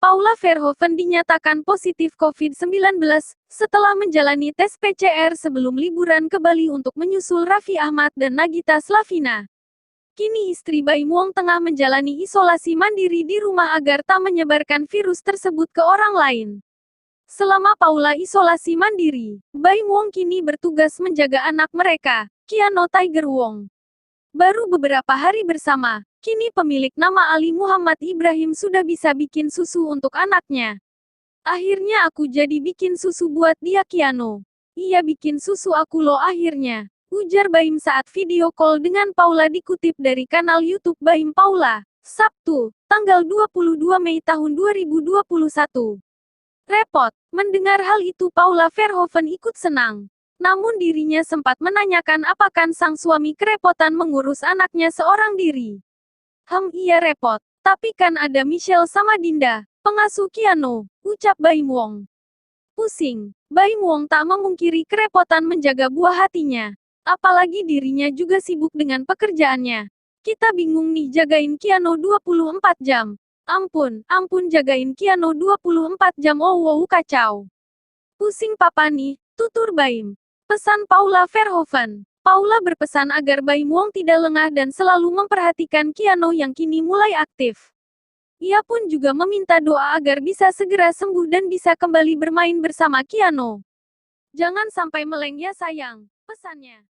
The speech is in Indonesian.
Paula Verhoeven dinyatakan positif COVID-19 setelah menjalani tes PCR sebelum liburan ke Bali untuk menyusul Raffi Ahmad dan Nagita Slavina. Kini istri Baim Wong tengah menjalani isolasi mandiri di rumah agar tak menyebarkan virus tersebut ke orang lain. Selama Paula isolasi mandiri, Baim Wong kini bertugas menjaga anak mereka, Keanu Tiger Wong. Baru beberapa hari bersama, kini pemilik nama Ali Muhammad Ibrahim sudah bisa bikin susu untuk anaknya. Akhirnya aku jadi bikin susu buat dia Keanu. Iya bikin susu aku loh akhirnya, ujar Baim saat video call dengan Paula dikutip dari kanal YouTube Baim Paula, Sabtu, tanggal 22 Mei tahun 2021. Repot, mendengar hal itu Paula Verhoeven ikut senang. Namun dirinya sempat menanyakan apakah sang suami kerepotan mengurus anaknya seorang diri. Iya repot, tapi kan ada Michelle sama Dinda, pengasuh Keanu, ucap Baim Wong. Pusing, Baim Wong tak memungkiri kerepotan menjaga buah hatinya. Apalagi dirinya juga sibuk dengan pekerjaannya. Kita bingung nih jagain Keanu 24 jam. Ampun jagain Keanu 24 jam wow kacau. Pusing papa nih, tutur Baim. Pesan Paula Verhoeven. Paula berpesan agar Baim Wong tidak lengah dan selalu memperhatikan Keanu yang kini mulai aktif. Ia pun juga meminta doa agar bisa segera sembuh dan bisa kembali bermain bersama Keanu. Jangan sampai meleng ya sayang, pesannya.